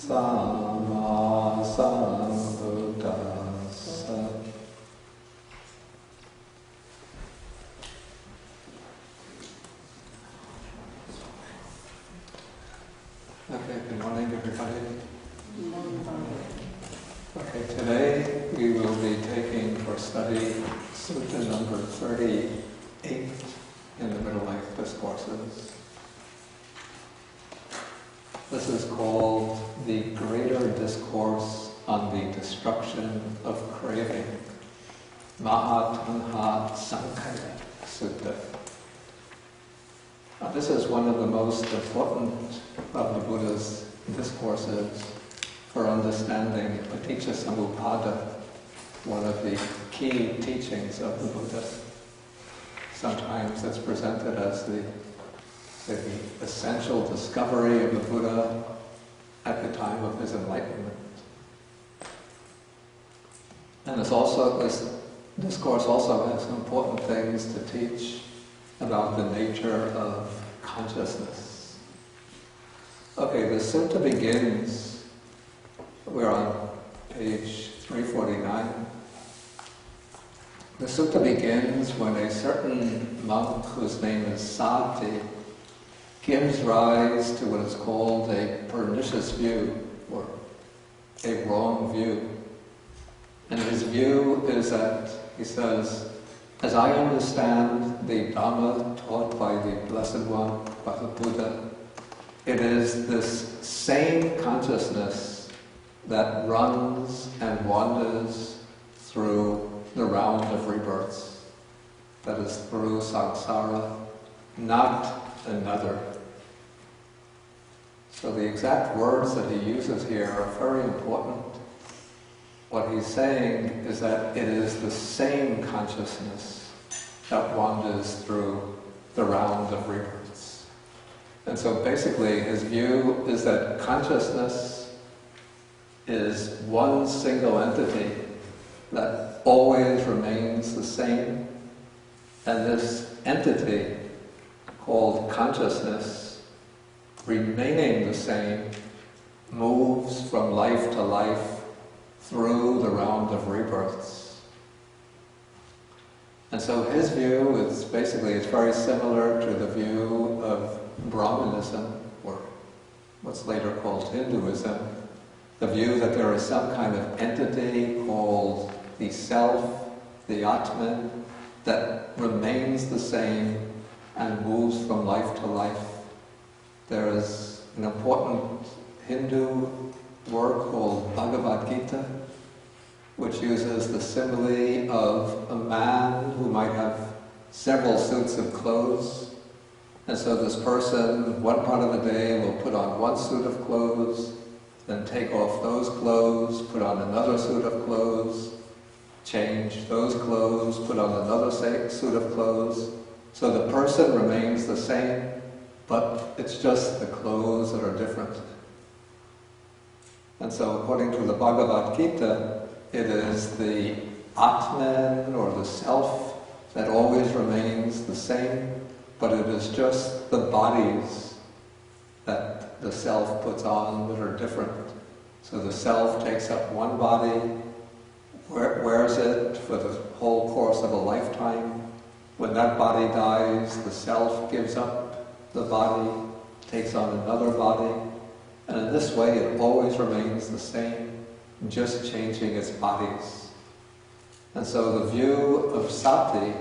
Maha-tanhasankhaya. Okay, good morning everybody. Okay, today we will be taking for study Sutta number 38 in the Middle Life Discourses. This is called the Greater Discourse on the Destruction of Craving, Maha-tanhasankhaya Sutta. Now, this is one of the most important of the Buddha's discourses for understanding paticca samuppada, one of the key teachings of the Buddha. Sometimes it's presented as the essential discovery of the Buddha at the time of his enlightenment. And this discourse also has important things to teach about the nature of consciousness. Okay, the sutta begins, we're on page 349. The sutta begins when a certain monk whose name is Sati gives rise to what is called a pernicious view, or a wrong view. And his view is that, he says, as I understand the Dhamma taught by the Blessed One, by the Buddha, it is this same consciousness that runs and wanders through the round of rebirths, that is through samsara, not another. So the exact words that he uses here are very important. What he's saying is that it is the same consciousness that wanders through the round of rebirths. And so basically his view is that consciousness is one single entity that always remains the same, and this entity called consciousness, remaining the same, moves from life to life through the round of rebirths. And so his view is basically, it's very similar to the view of Brahmanism, or what's later called Hinduism, the view that there is some kind of entity called the Self, the Atman, that remains the same and moves from life to life. There is an important Hindu work called Bhagavad Gita, which uses the simile of a man who might have several suits of clothes. And so this person, one part of the day, will put on one suit of clothes, then take off those clothes, put on another suit of clothes, change those clothes, put on another suit of clothes. So the person remains the same, but it's just the clothes that are different. And so according to the Bhagavad Gita, it is the Atman, or the Self, that always remains the same, but it is just the bodies that the Self puts on that are different. So the Self takes up one body, wears it for the whole course of a lifetime. When that body dies, the Self gives up the body, takes on another body, and in this way it always remains the same, just changing its bodies. And so the view of Sati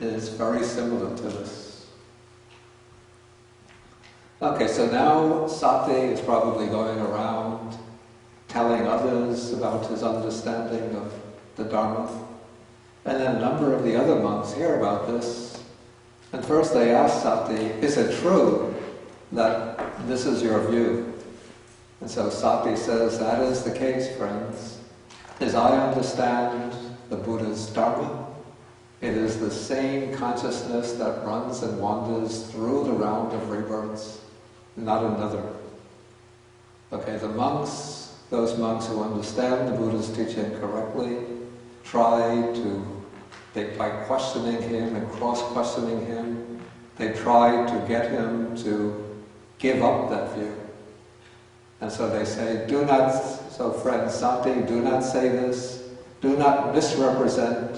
is very similar to this. Okay, so now Sati is probably going around telling others about his understanding of the Dharma. And then a number of the other monks hear about this. And first they ask Sati, is it true that this is your view? And so Sati says, that is the case, friends. As I understand the Buddha's Dharma, it is the same consciousness that runs and wanders through the round of rebirths, not another. Okay, the monks, those monks who understand the Buddha's teaching correctly, try to, by questioning him and cross-questioning him, they try to get him to give up that view. And so they say, do not, so friend Sati, do not say this, do not misrepresent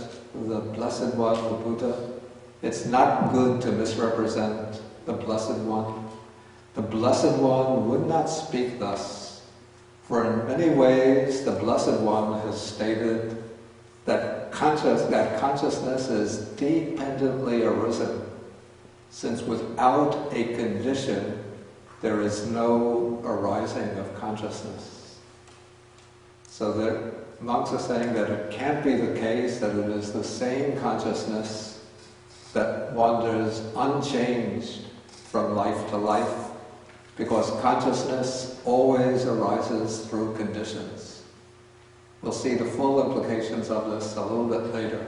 the Blessed One, the Buddha. It's not good to misrepresent the Blessed One. The Blessed One would not speak thus, for in many ways the Blessed One has stated that consciousness is dependently arisen, since without a condition there is no arising of consciousness. So the monks are saying that it can't be the case that it is the same consciousness that wanders unchanged from life to life, because consciousness always arises through conditions. We'll see the full implications of this a little bit later.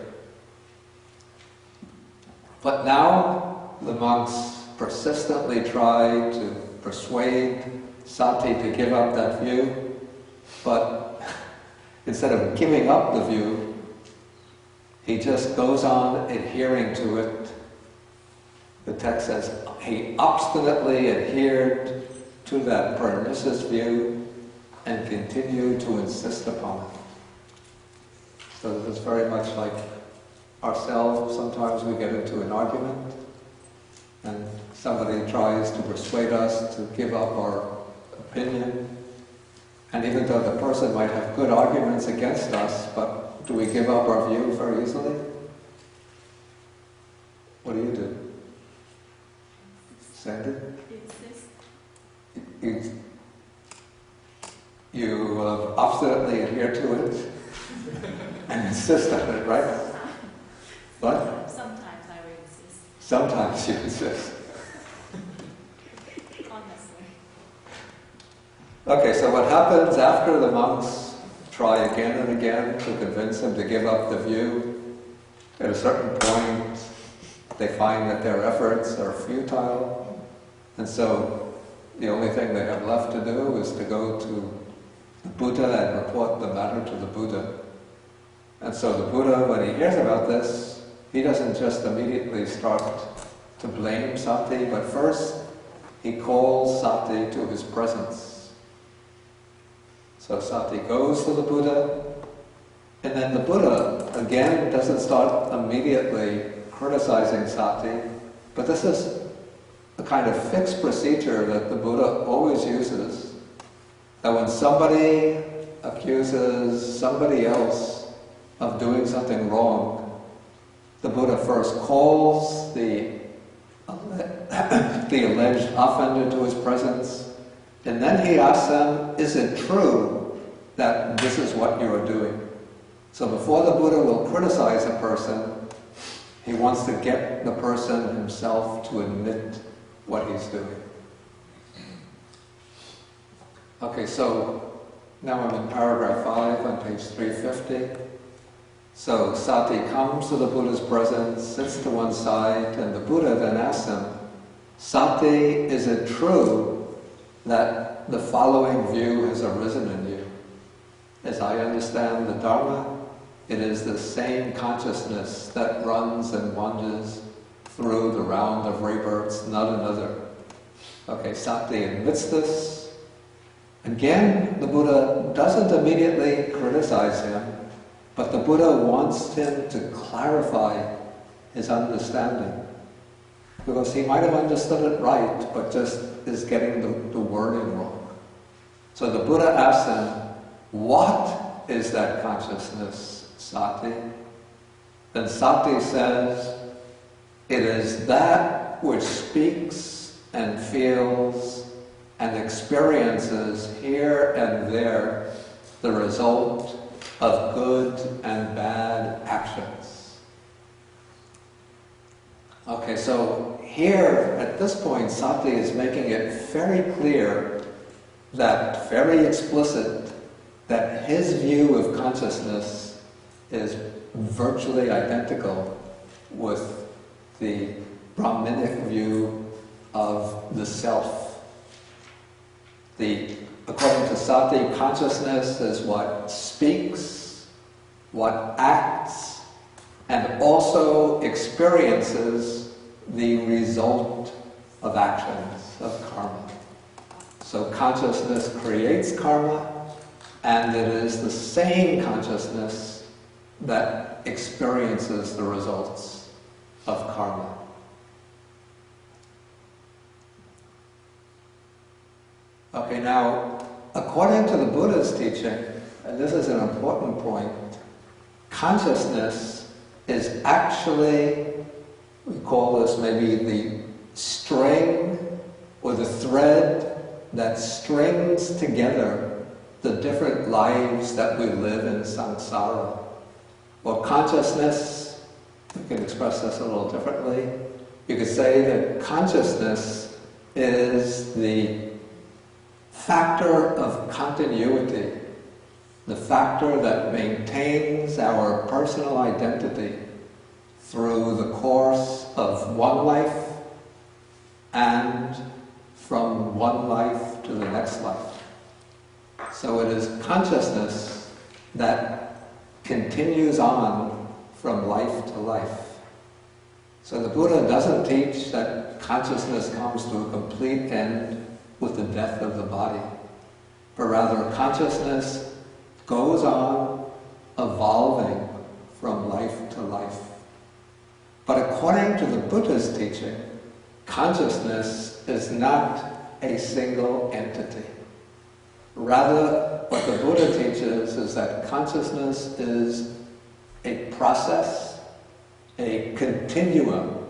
But now the monks persistently try to persuade Sati to give up that view, but instead of giving up the view, he just goes on adhering to it. The text says he obstinately adhered to that pernicious view and continued to insist upon it. So this is very much like ourselves. Sometimes we get into an argument and somebody tries to persuade us to give up our opinion. And even though the person might have good arguments against us, but do we give up our view very easily? What do? Sandy? You obstinately adhere to it and insist on it, right? What? Sometimes I will insist. Sometimes you insist. Honestly. Okay, so what happens after the monks try again and again to convince him to give up the view? At a certain point, they find that their efforts are futile, and so the only thing they have left to do is to go to the Buddha and report the matter to the Buddha. And so the Buddha, when he hears about this, he doesn't just immediately start to blame Sati, but first he calls Sati to his presence. So Sati goes to the Buddha, and then the Buddha, again, doesn't start immediately criticizing Sati, but this is a kind of fixed procedure that the Buddha always uses, that when somebody accuses somebody else of doing something wrong, the Buddha first calls the alleged offender to his presence, and then he asks them, is it true that this is what you are doing? So before the Buddha will criticize a person, he wants to get the person himself to admit what he's doing. Okay, so now I'm in paragraph 5 on page 350. So Sati comes to the Buddha's presence, sits to one side, and the Buddha then asks him, Sati, is it true that the following view has arisen in you? As I understand the Dharma, it is the same consciousness that runs and wanders through the round of rebirths, not another. Okay, Sati admits this. Again, the Buddha doesn't immediately criticize him, but the Buddha wants him to clarify his understanding. Because he might have understood it right, but just is getting the wording wrong. So the Buddha asks him, what is that consciousness, Sati? Then Sati says, it is that which speaks and feels and experiences here and there the result of good and bad actions. Okay, so here, at this point, Sati is making it very clear, that very explicit, that his view of consciousness is virtually identical with the Brahminic view of the self. According to Sati, consciousness is what speaks, what acts, and also experiences the result of actions, of karma. So consciousness creates karma, and it is the same consciousness that experiences the results of karma. Okay, now, according to the Buddha's teaching, and this is an important point, consciousness is actually, we call this maybe the string or the thread that strings together the different lives that we live in samsara. Or consciousness, we can express this a little differently. You could say that consciousness is the factor of continuity, the factor that maintains our personal identity through the course of one life and from one life to the next life. So it is consciousness that continues on from life to life. So the Buddha doesn't teach that consciousness comes to a complete end with the death of the body, but rather consciousness goes on evolving from life to life. But according to the Buddha's teaching, consciousness is not a single entity. Rather, what the Buddha teaches is that consciousness is a process, a continuum,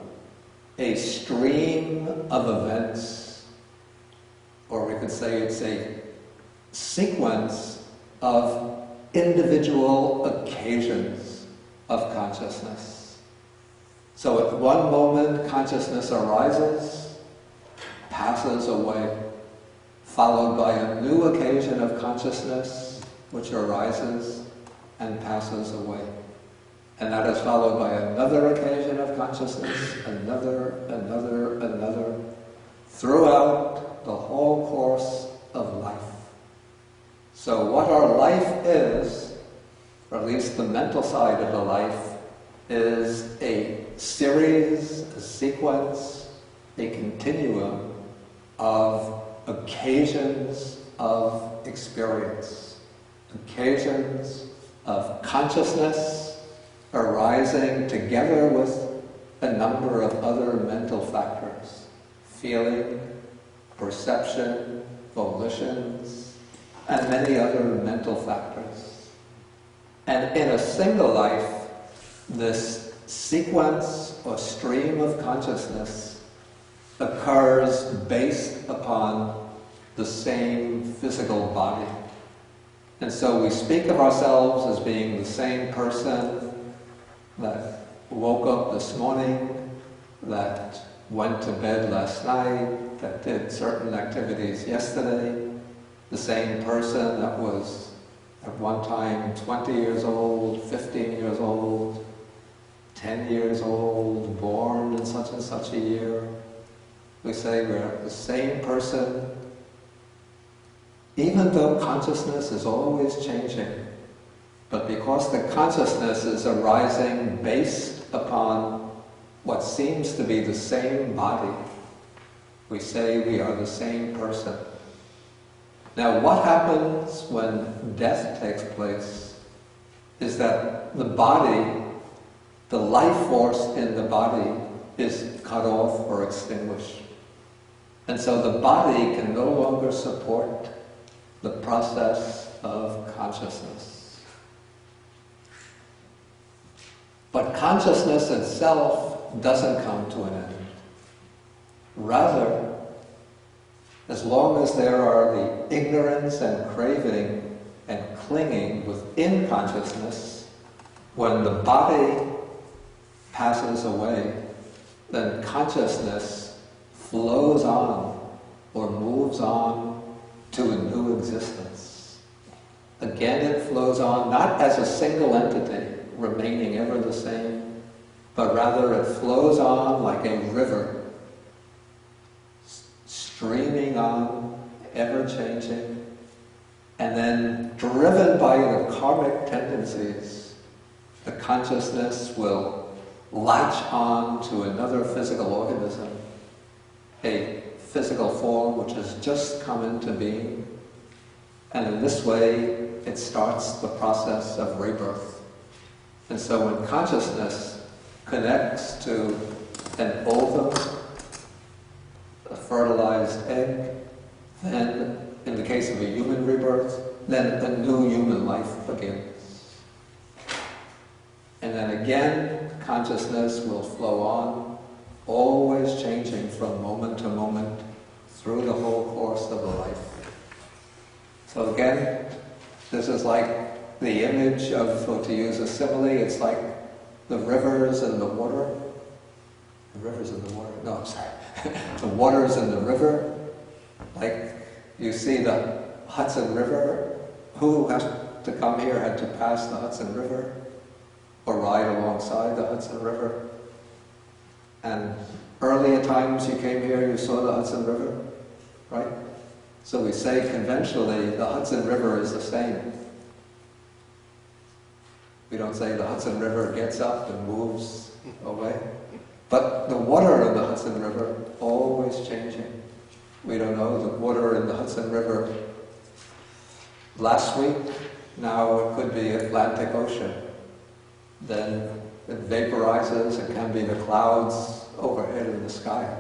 a stream of events, or we could say it's a sequence of individual occasions of consciousness. So at one moment, consciousness arises, passes away, followed by a new occasion of consciousness which arises and passes away. And that is followed by another occasion of consciousness, another, throughout the whole course of life. So what our life is, or at least the mental side of the life, is a series, a sequence, a continuum of occasions of experience, occasions of consciousness arising together with a number of other mental factors, feeling, perception, volitions, and many other mental factors. And in a single life, this sequence or stream of consciousness occurs based upon the same physical body. And so we speak of ourselves as being the same person that woke up this morning, that went to bed last night, that did certain activities yesterday, the same person that was at one time 20 years old, 15 years old, 10 years old, born in such and such a year. We say we're the same person, even though consciousness is always changing. But because the consciousness is arising based upon what seems to be the same body, we say we are the same person. Now, what happens when death takes place is that the body, the life force in the body, is cut off or extinguished. And so the body can no longer support the process of consciousness. But consciousness itself doesn't come to an end. Rather, as long as there are the ignorance and craving and clinging within consciousness, when the body passes away, then consciousness flows on or moves on to a new existence. Again, it flows on not as a single entity, remaining ever the same, but rather it flows on like a river, streaming on, ever-changing, and then driven by the karmic tendencies, the consciousness will latch on to another physical organism, a physical form which has just come into being. And in this way, it starts the process of rebirth. And so when consciousness connects to an ovum, a fertilized egg, then, in the case of a human rebirth, then a new human life begins. And then again, consciousness will flow on, always changing from moment to moment through the whole course of the life. So again, this is like the image of, or to use a simile, it's like the rivers and the water. The rivers and the water, no, I'm sorry. The waters in the river, like you see the Hudson River. Who has to come here had to pass the Hudson River or ride alongside the Hudson River. And earlier times you came here, you saw the Hudson River, right? So we say conventionally the Hudson River is the same. We don't say the Hudson River gets up and moves away. But the water in the Hudson River, always changing. We don't know the water in the Hudson River last week, now it could be Atlantic Ocean. Then it vaporizes, it can be the clouds overhead in the sky.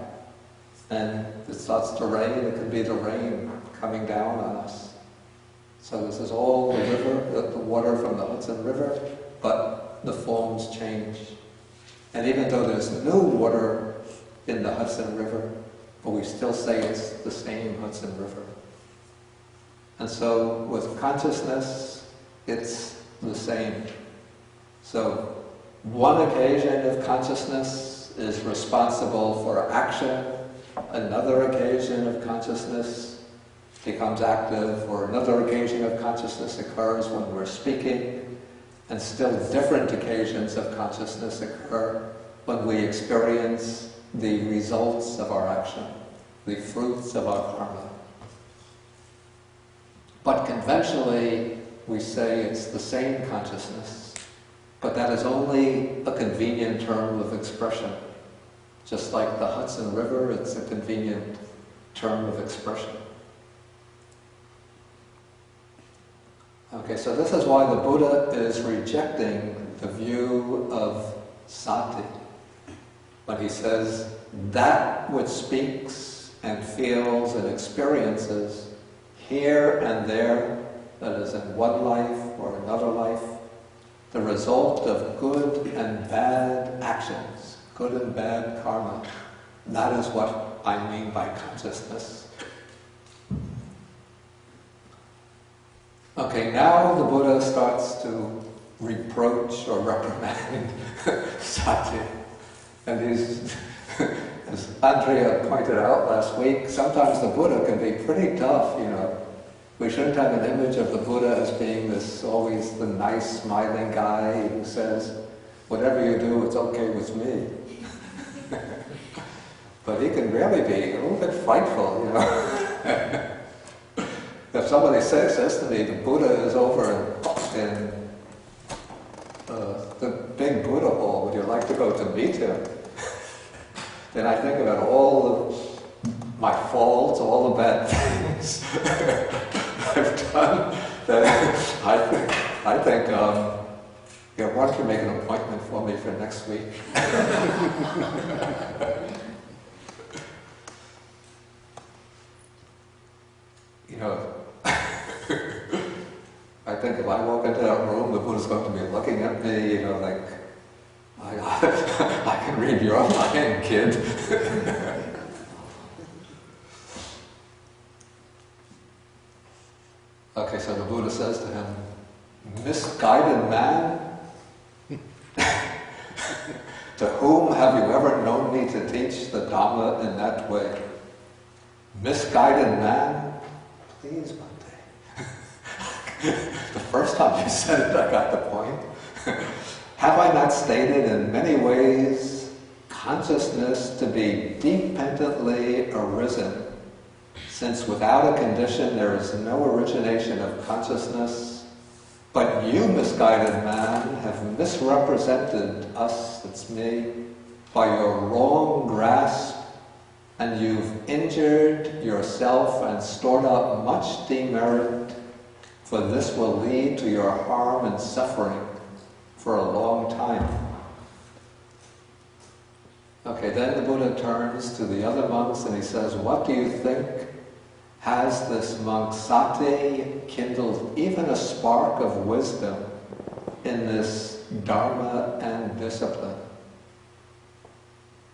And it starts to rain, it could be the rain coming down on us. So this is all the river, the water from the Hudson River, but the forms change. And even though there's new water in the Hudson River, but we still say it's the same Hudson River. And so with consciousness, it's the same. So one occasion of consciousness is responsible for action, another occasion of consciousness becomes active, or another occasion of consciousness occurs when we're speaking, and still different occasions of consciousness occur when we experience the results of our action, the fruits of our karma. But conventionally, we say it's the same consciousness, but that is only a convenient term of expression. Just like the Hudson River, it's a convenient term of expression. Okay, so this is why the Buddha is rejecting the view of sati, when he says that which speaks and feels and experiences here and there, that is in one life or another life, the result of good and bad actions, good and bad karma. That is what I mean by consciousness. Okay, now the Buddha starts to reproach or reprimand sati. And he's, as Andrea pointed out last week, sometimes the Buddha can be pretty tough, you know. We shouldn't have an image of the Buddha as being this, always the nice, smiling guy who says, whatever you do, it's okay with me. But he can really be a little bit frightful, you know. If somebody says this to me, the Buddha is over in the big Buddha hall, would you like to go to meet him? Then I think about all of my faults, all the bad things I've done. That I think yeah, why don't you make an appointment for me for next week? You know, I think if I walk into that room, the Buddha's going to be looking at me, you know, like, I can read your mind, kid. Okay, so the Buddha says to him, misguided man, to whom have you ever known me to teach the Dhamma in that way? Misguided man, please, Bhante. The first time you said it, I got the point. Have I not stated in many ways consciousness to be dependently arisen, since without a condition there is no origination of consciousness? But you, misguided man, have misrepresented us, that's me, by your wrong grasp and you've injured yourself and stored up much demerit, for this will lead to your harm and suffering for a long time. Okay, then the Buddha turns to the other monks and he says, what do you think? Has this monk Sati kindled even a spark of wisdom in this Dharma and discipline?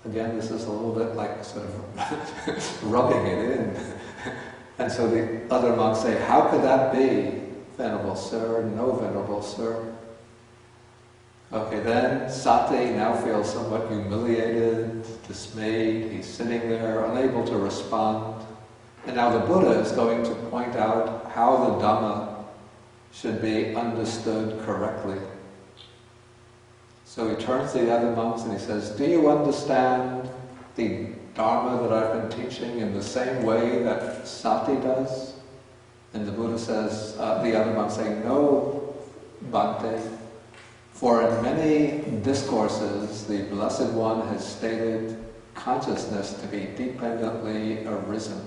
Again, this is a little bit like sort of rubbing it in. And so the other monks say, how could that be, Venerable Sir? No, Venerable Sir. Okay, then Sati now feels somewhat humiliated, dismayed. He's sitting there, unable to respond. And now the Buddha is going to point out how the Dhamma should be understood correctly. So he turns to the other monks and he says, do you understand the Dharma that I've been teaching in the same way that Sati does? And the Buddha says, the other monks say, no, Bhante. For in many discourses, the Blessed One has stated consciousness to be dependently arisen.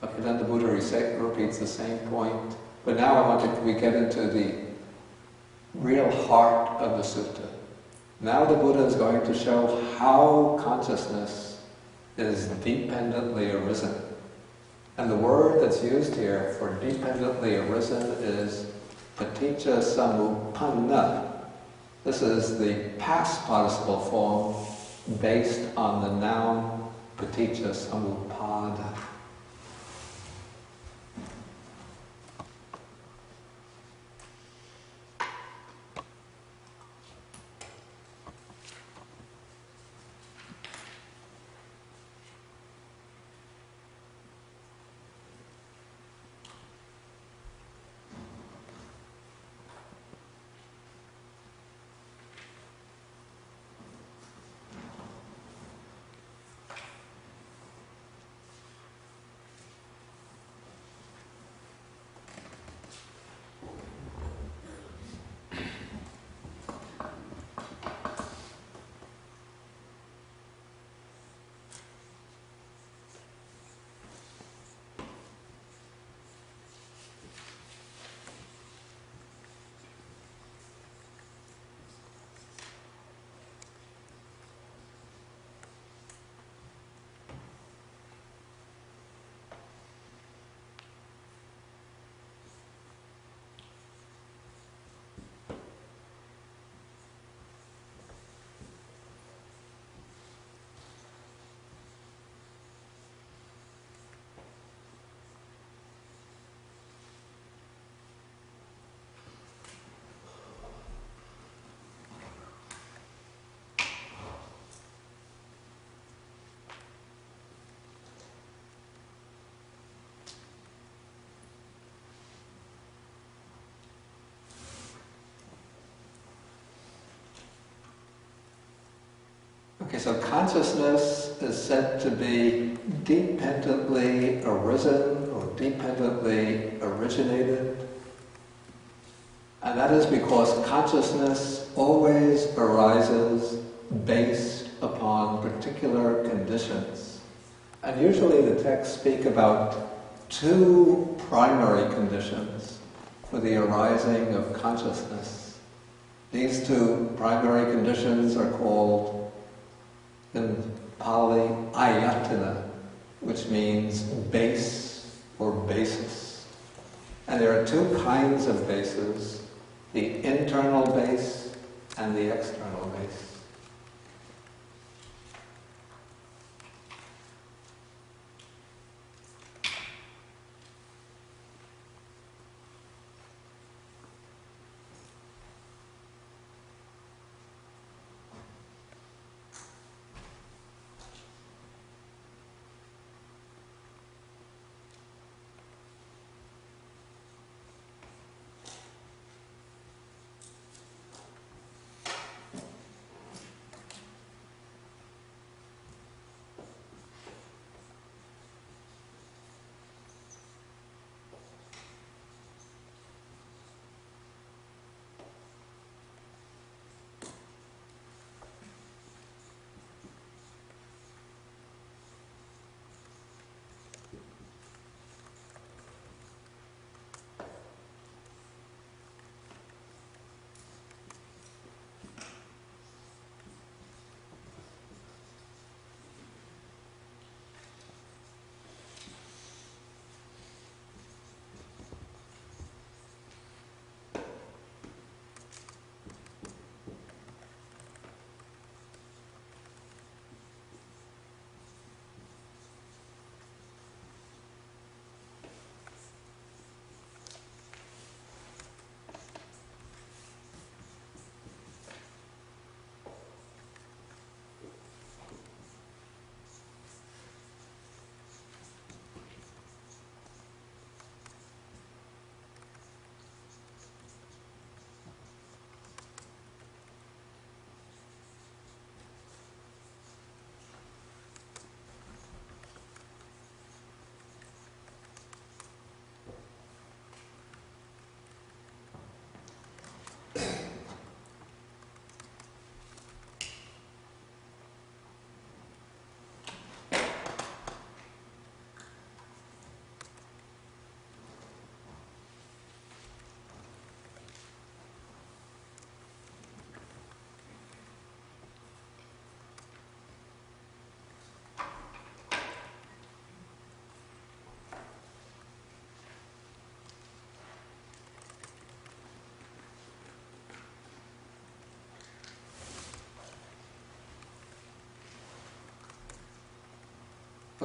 Okay, then the Buddha repeats the same point. But now I want we get into the real heart of the sutta. Now the Buddha is going to show how consciousness is dependently arisen. And the word that's used here for dependently arisen is paticca samuppanna. This is the past participle form based on the noun paticca samuppada. Okay, so consciousness is said to be dependently arisen or dependently originated. And that is because consciousness always arises based upon particular conditions. And usually the texts speak about two primary conditions for the arising of consciousness. These two primary conditions are called in Pali ayatana, which means base or basis. And there are two kinds of bases, the internal base and the external base.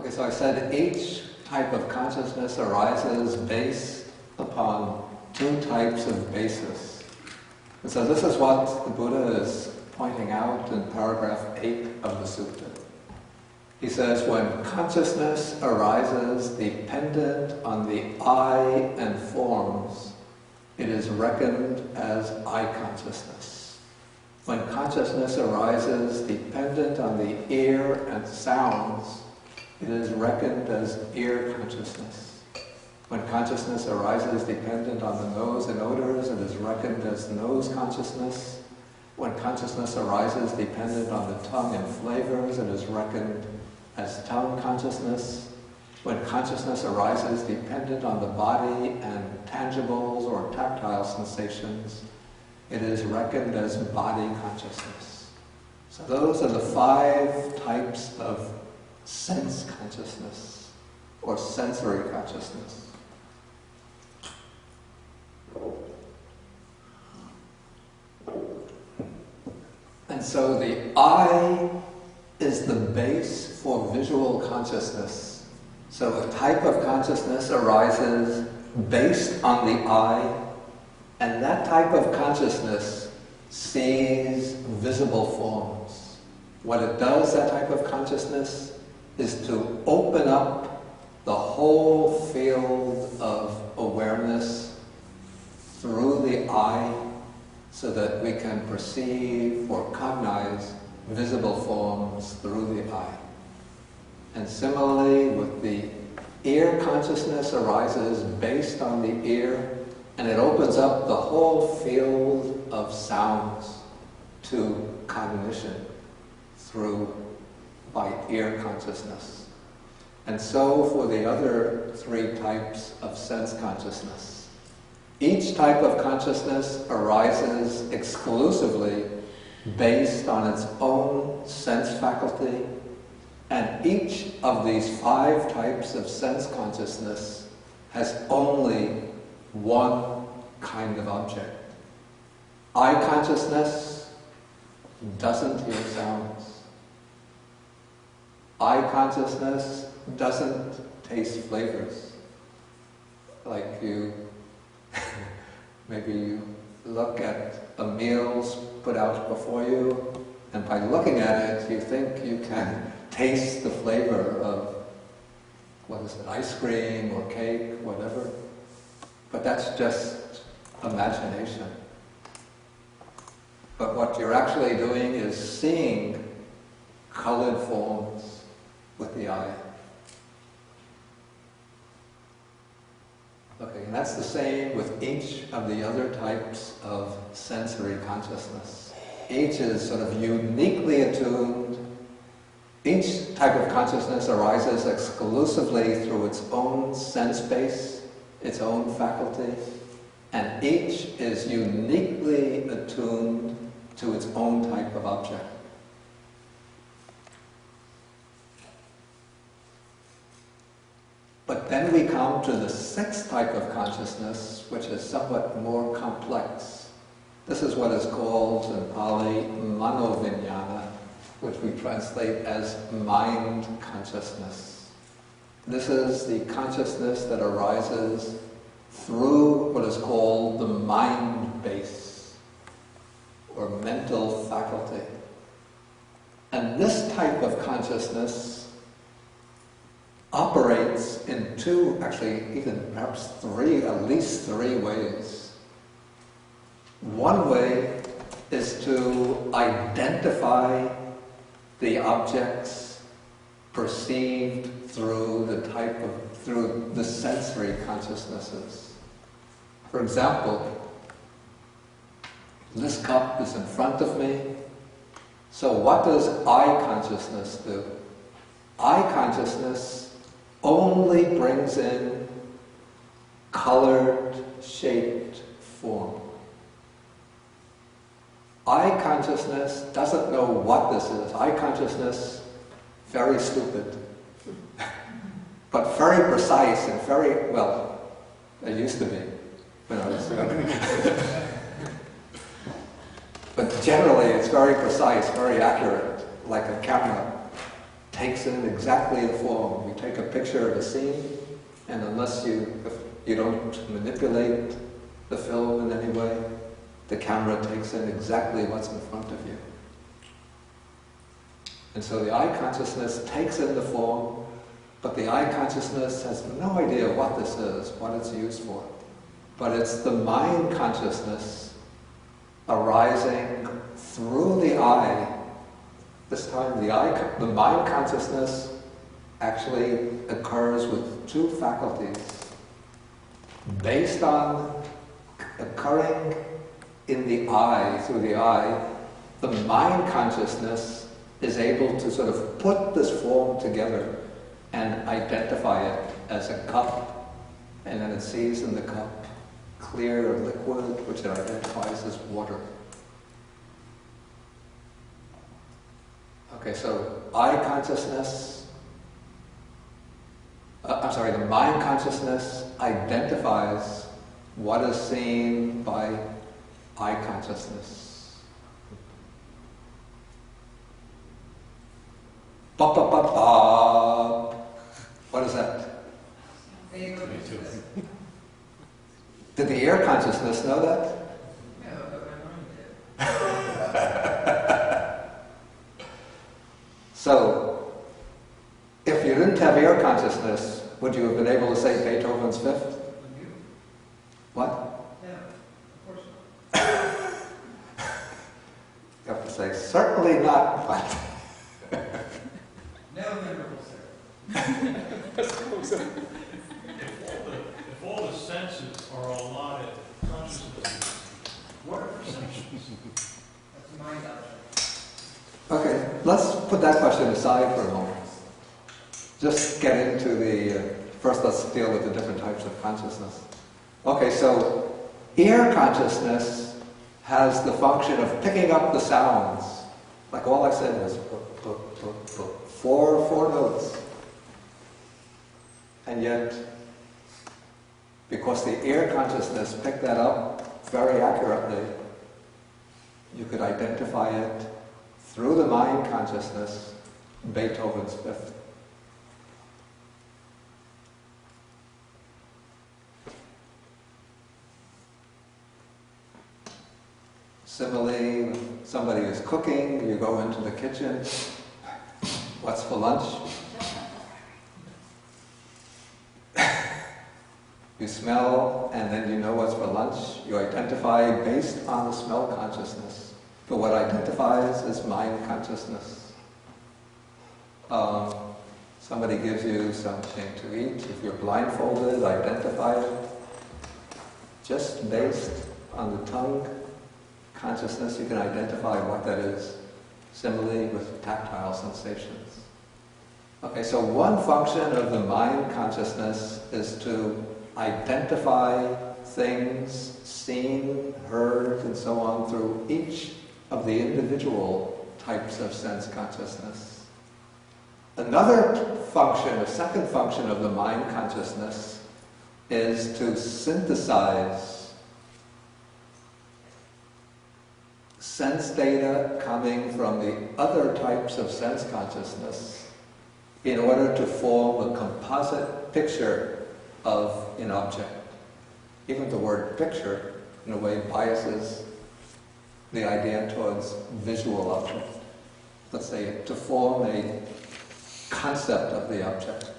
Okay, so I said each type of consciousness arises based upon two types of basis. And so this is what the Buddha is pointing out in paragraph 8 of the Sutta. He says, when consciousness arises dependent on the I and forms, it is reckoned as I consciousness. When consciousness arises dependent on the ear and sounds, it is reckoned as ear consciousness. When consciousness arises dependent on the nose and odors, it is reckoned as nose consciousness. When consciousness arises dependent on the tongue and flavors, it is reckoned as tongue consciousness. When consciousness arises dependent on the body and tangibles or tactile sensations, it is reckoned as body consciousness. So those are the 5 types of sense consciousness or sensory consciousness. And so the I is the base for visual consciousness. So a type of consciousness arises based on the I, and that type of consciousness sees visible forms. What it does, that type of consciousness, is to open up the whole field of awareness through the I, so that we can perceive or cognize visible forms through the eye. And similarly, with the ear consciousness arises based on the ear, and it opens up the whole field of sounds to cognition by ear consciousness. And so for the other 3 types of sense consciousness. Each type of consciousness arises exclusively based on its own sense faculty, and each of these 5 types of sense consciousness has only one kind of object. Eye consciousness doesn't hear sounds. Eye consciousness doesn't taste flavors. Like maybe you look at a meal put out before you, and by looking at it, you think you can taste the flavor of, ice cream or cake, whatever. But that's just imagination. But what you're actually doing is seeing colored forms with the eye. Okay, and that's the same with each of the other types of sensory consciousness. Each is sort of uniquely attuned. Each type of consciousness arises exclusively through its own sense base, its own faculty, and each is uniquely attuned to its own type of object. But then we come to the 6th type of consciousness, which is somewhat more complex. This is what is called in Pali manovinyana, which we translate as mind consciousness. This is the consciousness that arises through what is called the mind base, or mental faculty. And this type of consciousness operates in 2, actually even perhaps 3, at least 3 ways. One way is to identify the objects perceived through the sensory consciousnesses. For example, this cup is in front of me, so what does eye consciousness do? Eye consciousness only brings in colored, shaped form. Eye consciousness doesn't know what this is. Eye consciousness, very stupid, but very precise and very, well, it used to be when I was younger. But generally it's very precise, very accurate, like a camera. takes in exactly the form. You take a picture of a scene, and if you don't manipulate the film in any way, the camera takes in exactly what's in front of you. And so the eye consciousness takes in the form, but the eye consciousness has no idea what this is, what it's used for. But it's the mind consciousness arising through the eye. This time the mind consciousness actually occurs with two faculties. Based on occurring in the eye, through the eye, the mind consciousness is able to sort of put this form together and identify it as a cup, and then it sees in the cup clear liquid, which it identifies as water. Okay, so eye consciousness, the mind consciousness identifies what is seen by eye consciousness. Ba ba ba ba. What is that? Me too. Did the ear consciousness know that? No, but my mind did. So, if you didn't have ear consciousness, would you have been able to say Beethoven's Fifth? Would you? What? Yeah, of course not. You have to say, certainly not, but. No memorable sir. If all the senses are allotted consciousness, what are perceptions? That's a mind object. Okay, let's put that question aside for a moment. Just get into first let's deal with the different types of consciousness. Okay, so ear consciousness has the function of picking up the sounds. Like all I said was four notes. And yet, because the ear consciousness picked that up very accurately, you could identify it through the mind consciousness, Beethoven's Fifth. Similarly, somebody is cooking, you go into the kitchen, what's for lunch? You smell, and then you know what's for lunch. You identify based on the smell consciousness. But what identifies is mind consciousness. Somebody gives you something to eat. If you're blindfolded, identify it. Just based on the tongue consciousness, you can identify what that is. Similarly with tactile sensations. Okay, so one function of the mind consciousness is to identify things seen, heard, and so on through each of the individual types of sense consciousness. Another function, a second function of the mind consciousness is to synthesize sense data coming from the other types of sense consciousness in order to form a composite picture of an object. Even the word picture, in a way, biases the idea towards visual object. Let's say to form a concept of the object.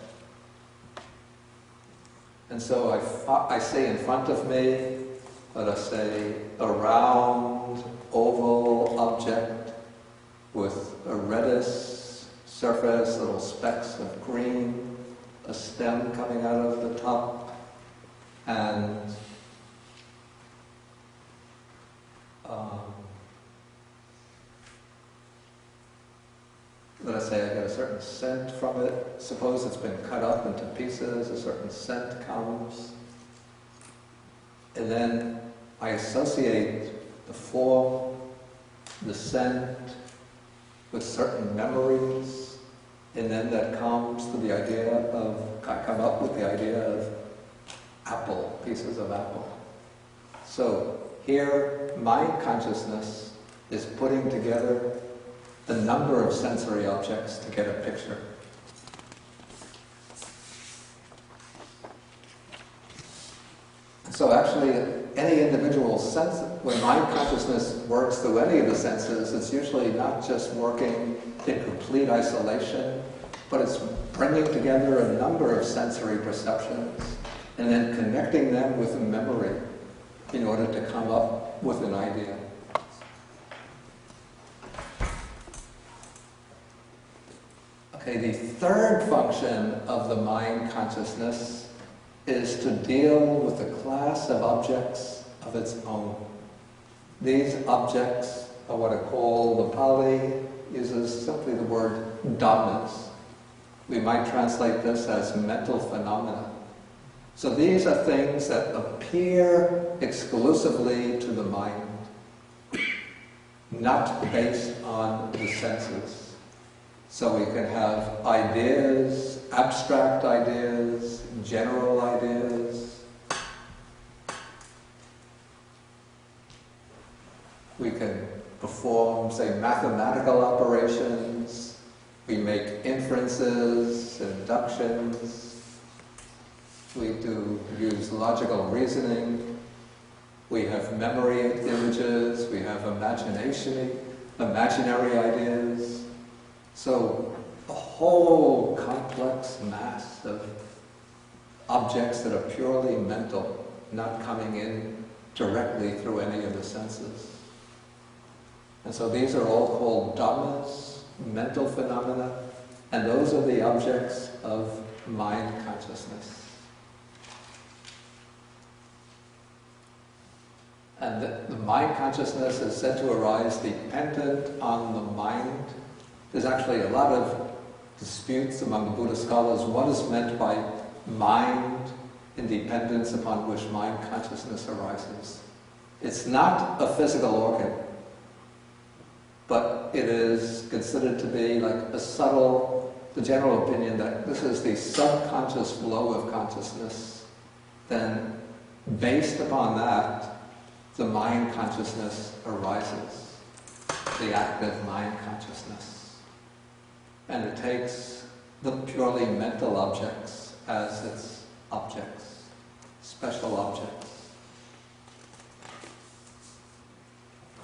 And so I say in front of me, let us say, a round, oval object with a reddish surface, little specks of green, a stem coming out of the top, and let us say I get a certain scent from it. Suppose it's been cut up into pieces, a certain scent comes, and then I associate the form, the scent, with certain memories, and then that comes to the idea of, I come up with the idea of apple, pieces of apple. So here, mind consciousness is putting together a number of sensory objects to get a picture. So actually, any individual sense, when mind consciousness works through any of the senses, it's usually not just working in complete isolation, but it's bringing together a number of sensory perceptions and then connecting them with a memory in order to come up with an idea. Okay, the third function of the mind consciousness is to deal with a class of objects of its own. These objects are what are called, the Pali uses simply the word dhammas. We might translate this as mental phenomena. So these are things that appear exclusively to the mind, not based on the senses. So we can have ideas, abstract ideas, general ideas. We can perform, say, mathematical operations. We make inferences, inductions. We do use logical reasoning. We have memory images. We have imaginary ideas. So a whole complex mass of objects that are purely mental, not coming in directly through any of the senses. And so these are all called dhammas, mental phenomena, and those are the objects of mind consciousness. And the mind consciousness is said to arise dependent on the mind. There's actually a lot of disputes among the Buddhist scholars. What is meant by mind independence upon which mind consciousness arises? It's not a physical organ, but it is considered to be like a subtle, the general opinion that this is the subconscious flow of consciousness. Then, based upon that, the mind consciousness arises, the active mind consciousness. And it takes the purely mental objects as its objects, special objects.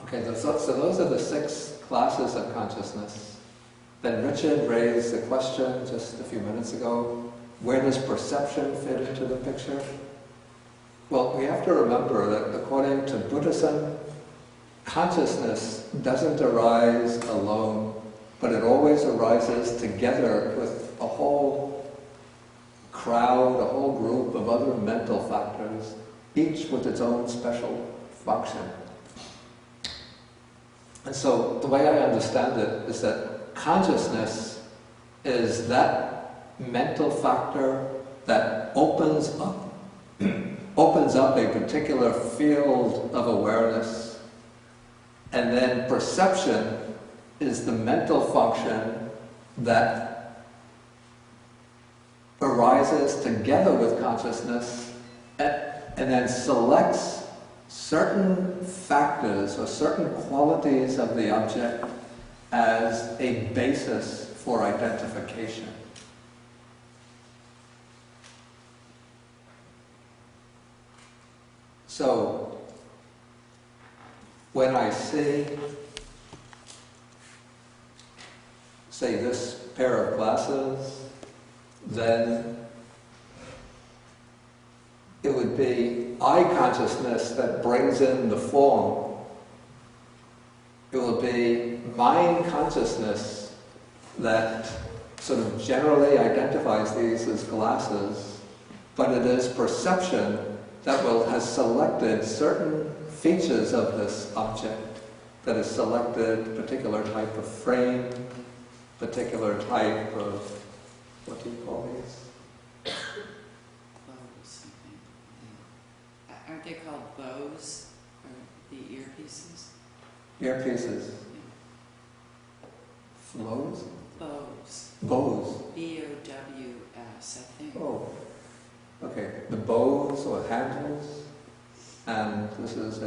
Okay, so those are the 6 classes of consciousness. Then Richard raised the question just a few minutes ago, where does perception fit into the picture? Well, we have to remember that according to Buddhism, consciousness doesn't arise alone, but it always arises together with a whole crowd, a whole group of other mental factors, each with its own special function. And so the way I understand it is that consciousness is that mental factor that opens up a particular field of awareness, and then perception is the mental function that arises together with consciousness and then selects certain factors or certain qualities of the object as a basis for identification. So, when I see, say, this pair of glasses, then it would be eye consciousness that brings in the form. It will be mind consciousness that sort of generally identifies these as glasses, but it is perception that has selected certain features of this object, that has selected a particular type of frame, particular type of, what do you call these? Bows, I think. Aren't they called bows? Or the earpieces? Earpieces. Flows? Bows. Bows. B-O-W-S, I think. Oh. Okay, the bows or handles, and this is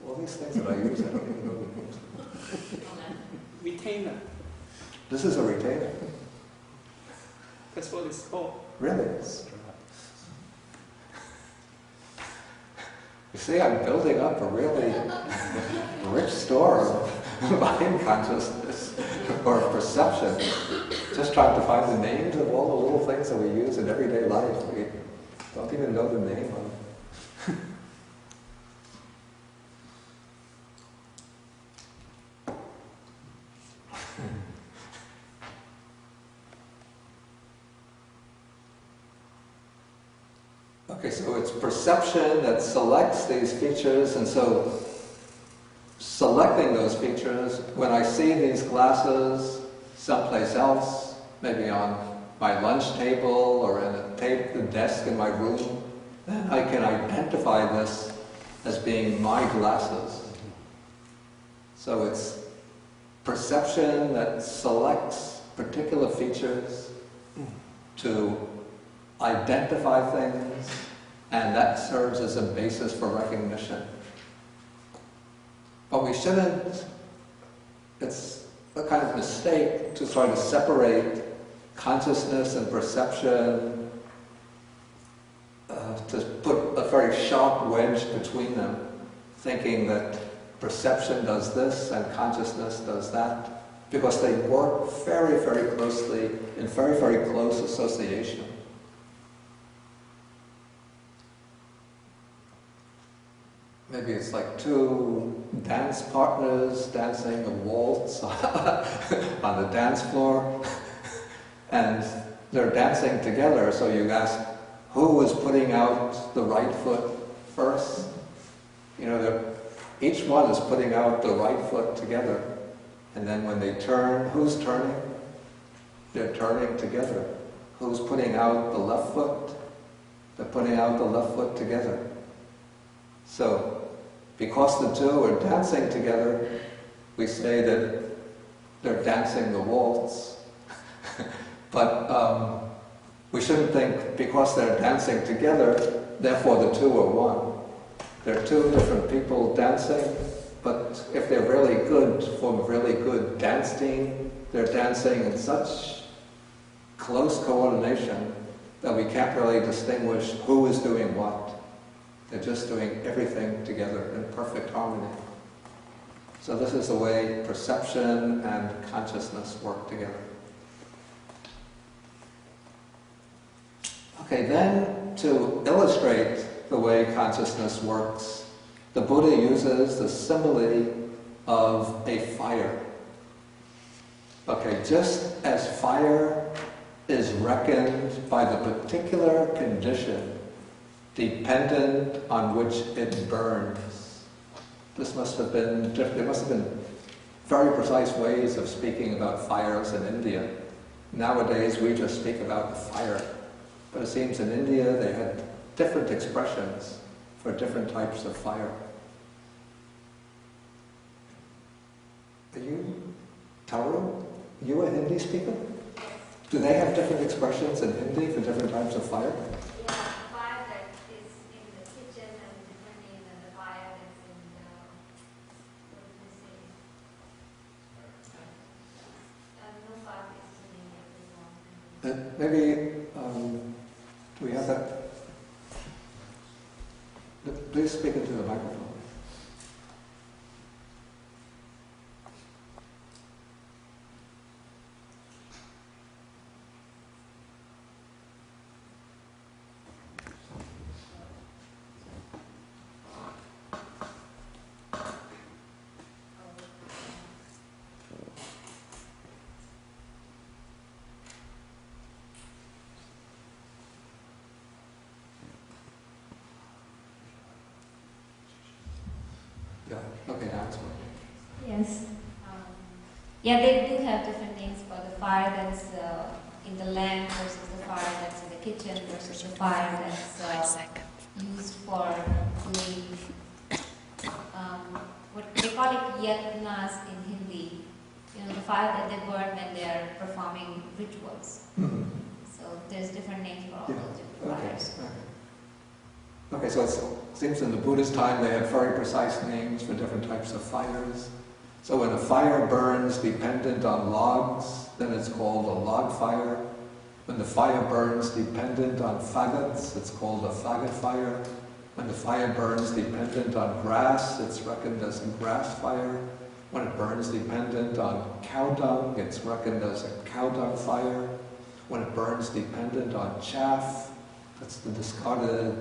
all these things that I use, I don't even know the names. Retainer. This is a retainer. That's what it's called. Really? You see, I'm building up a really rich store of mind consciousness or perception. Just trying to find the names of all the little things that we use in everyday life. We don't even know the name of. Okay, so it's perception that selects these features, and so selecting those features, when I see these glasses someplace else, maybe on my lunch table or in the desk in my room, then I can identify this as being my glasses. So it's perception that selects particular features to identify things, and that serves as a basis for recognition. But we shouldn't, it's a kind of mistake to try to separate consciousness and perception, to put a very sharp wedge between them, thinking that perception does this and consciousness does that, because they work very, very closely, in very, very close association. Maybe it's like two dance partners dancing a waltz on the dance floor, and they're dancing together, so you ask, who was putting out the right foot first? You know, each one is putting out the right foot together, and then when they turn, who's turning? They're turning together. Who's putting out the left foot? They're putting out the left foot together. So, because the two are dancing together, we say that they're dancing the waltz. But we shouldn't think because they're dancing together, therefore the two are one. They're two different people dancing, but if they're really good, form a really good dance team, they're dancing in such close coordination that we can't really distinguish who is doing what. They're just doing everything together in perfect harmony. So this is the way perception and consciousness work together. Okay, then to illustrate the way consciousness works, the Buddha uses the simile of a fire. Okay, just as fire is reckoned by the particular condition dependent on which it burns. This must have been different. There must have been very precise ways of speaking about fires in India. Nowadays we just speak about the fire. But it seems in India they had different expressions for different types of fire. Are you, Taru? Are you a Hindi speaker? Do they have different expressions in Hindi for different types of fire? Yeah, fire that is in the kitchen has a different name than the fire that's in the, what did they say? No fire is in India. Maybe, do we have that? Please speak into the microphone. Yeah, okay, now it's working. Yes. Yeah, they do have different names for the fire that's in the lamp versus the fire that's in the kitchen versus the fire that's used for doing what they call it yatnas in Hindi. You know, the fire that they burn when they are performing rituals. Mm-hmm. So there's different names for all Yeah. those different fires. Okay, so it seems in the Buddha's time they had very precise names for different types of fires. So when a fire burns dependent on logs, then it's called a log fire. When the fire burns dependent on faggots, it's called a faggot fire. When the fire burns dependent on grass, it's reckoned as a grass fire. When it burns dependent on cow dung, it's reckoned as a cow dung fire. When it burns dependent on chaff, that's the discarded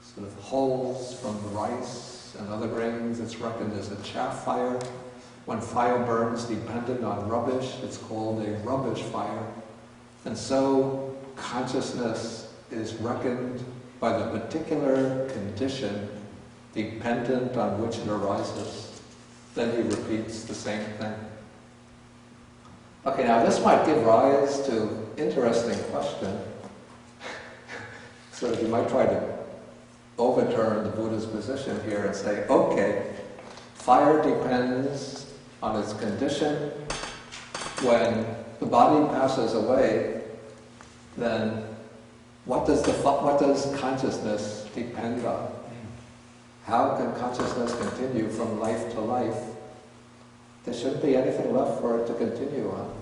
sort of hulls from the rice and other grains, it's reckoned as a chaff fire. When fire burns dependent on rubbish, it's called a rubbish fire. And so consciousness is reckoned by the particular condition dependent on which it arises. Then he repeats the same thing. Okay, now this might give rise to an interesting question. So you might try to overturn the Buddha's position here and say, okay, fire depends on its condition. When the body passes away, then what does consciousness depend on? How can consciousness continue from life to life? There shouldn't be anything left for it to continue on.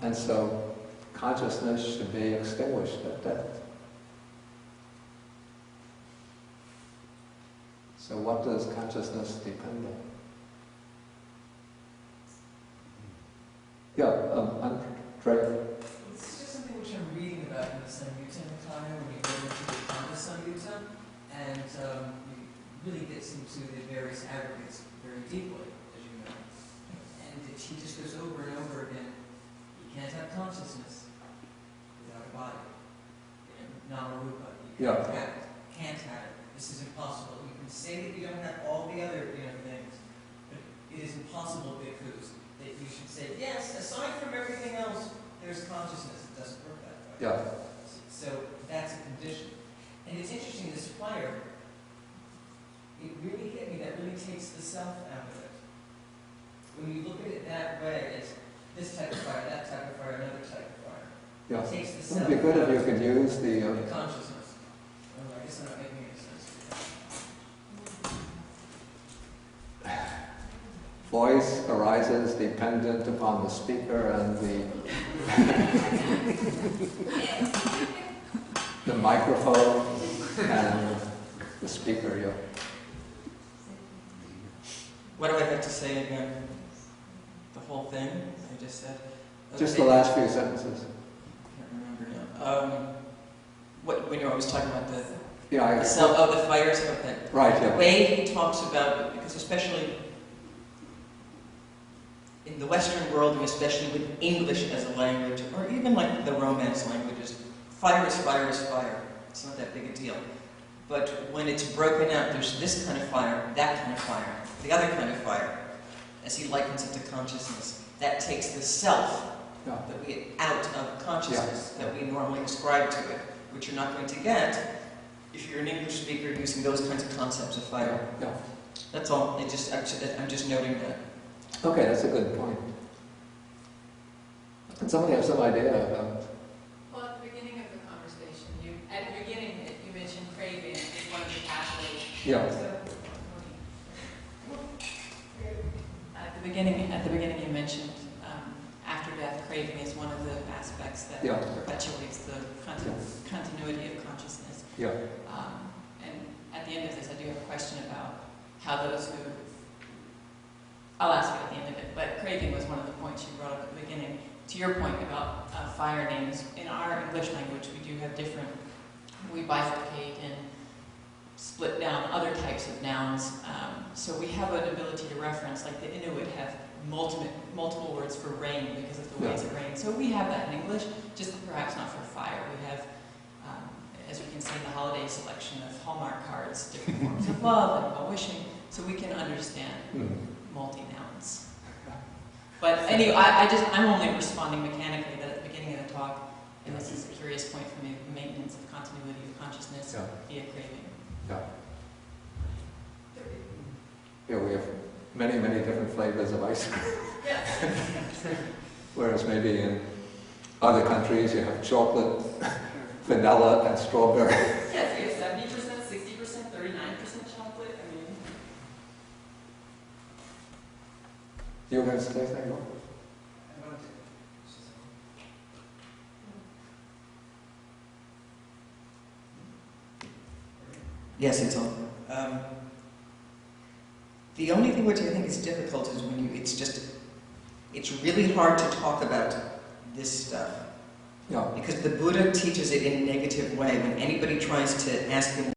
And so consciousness should be extinguished at death. So what does consciousness depend on? Yeah, Andrea. It's just something which I'm reading about in the Samyutta Nikaya when you go into the Samyutta, and you really gets into the various aggregates very deeply, as you know. And he just goes over and over again, you can't have consciousness without a body. Nama-rupa, you can't have it, can't have it. This is impossible. You can say that you don't have all the other things, but it is impossible, bhikkhus, that you should say, yes, aside from everything else, there's consciousness. It doesn't work that way. Yeah. So that's a condition. And it's interesting, this fire, it really hit me, that really takes the self out of it. When you look at it that way, it's this type of fire, that type of fire, another type of fire. Yeah. It takes the It self would be good out if you of could use the the consciousness. Oh, I guess I'm not making any sense. voice arises dependent upon the speaker and the microphone and the speaker. Yeah. What do I have to say again? The whole thing I just said? Just the last few sentences. I can't remember now. When I was talking about the Yeah. the fires of that. Right. The Yeah. way he talks about it, because especially in the Western world, and especially with English as a language, or even like the Romance languages, fire is fire is fire. It's not that big a deal. But when it's broken out, there's this kind of fire, that kind of fire, the other kind of fire, as he likens it to consciousness. That takes the self Yeah. that we get out of consciousness that we normally ascribe to it, which you're not going to get if you're an English speaker using those kinds of concepts of fire. Yeah. That's all. I'm just noting that. Okay, that's a good point. Does somebody have some idea about? Well, at the beginning of the conversation, you mentioned craving is one of the pathways. Yeah. At the beginning, you mentioned after death, craving is one of the aspects that perpetuates the continuity of consciousness. Yeah. And at the end of this, I do have a question about how those who. I'll ask you at the end of it, but craving was one of the points you brought up at the beginning. To your point about fire names, in our English language, we do have different. We bifurcate and split down other types of nouns. So we have an ability to reference, like the Inuit have multiple words for rain because of the ways it rains. So we have that in English, just perhaps not for fire. We have, as we can see in the holiday selection of Hallmark cards, different forms of love and well-wishing, so we can understand multi-nouns. But anyway, I'm only responding mechanically that at the beginning of the talk, and this is a curious point for me, maintenance of continuity of consciousness via craving. Yeah. Yeah, we have many, many different flavors of ice cream. Whereas maybe in other countries you have chocolate, vanilla, and strawberry. Yes, you have 70%, 60%, 39% chocolate. I mean, You were going to say something? I want to. Yes, it's on. The only thing which I think is difficult is when it's really hard to talk about this stuff. Yeah. Because the Buddha teaches it in a negative way. When anybody tries to ask him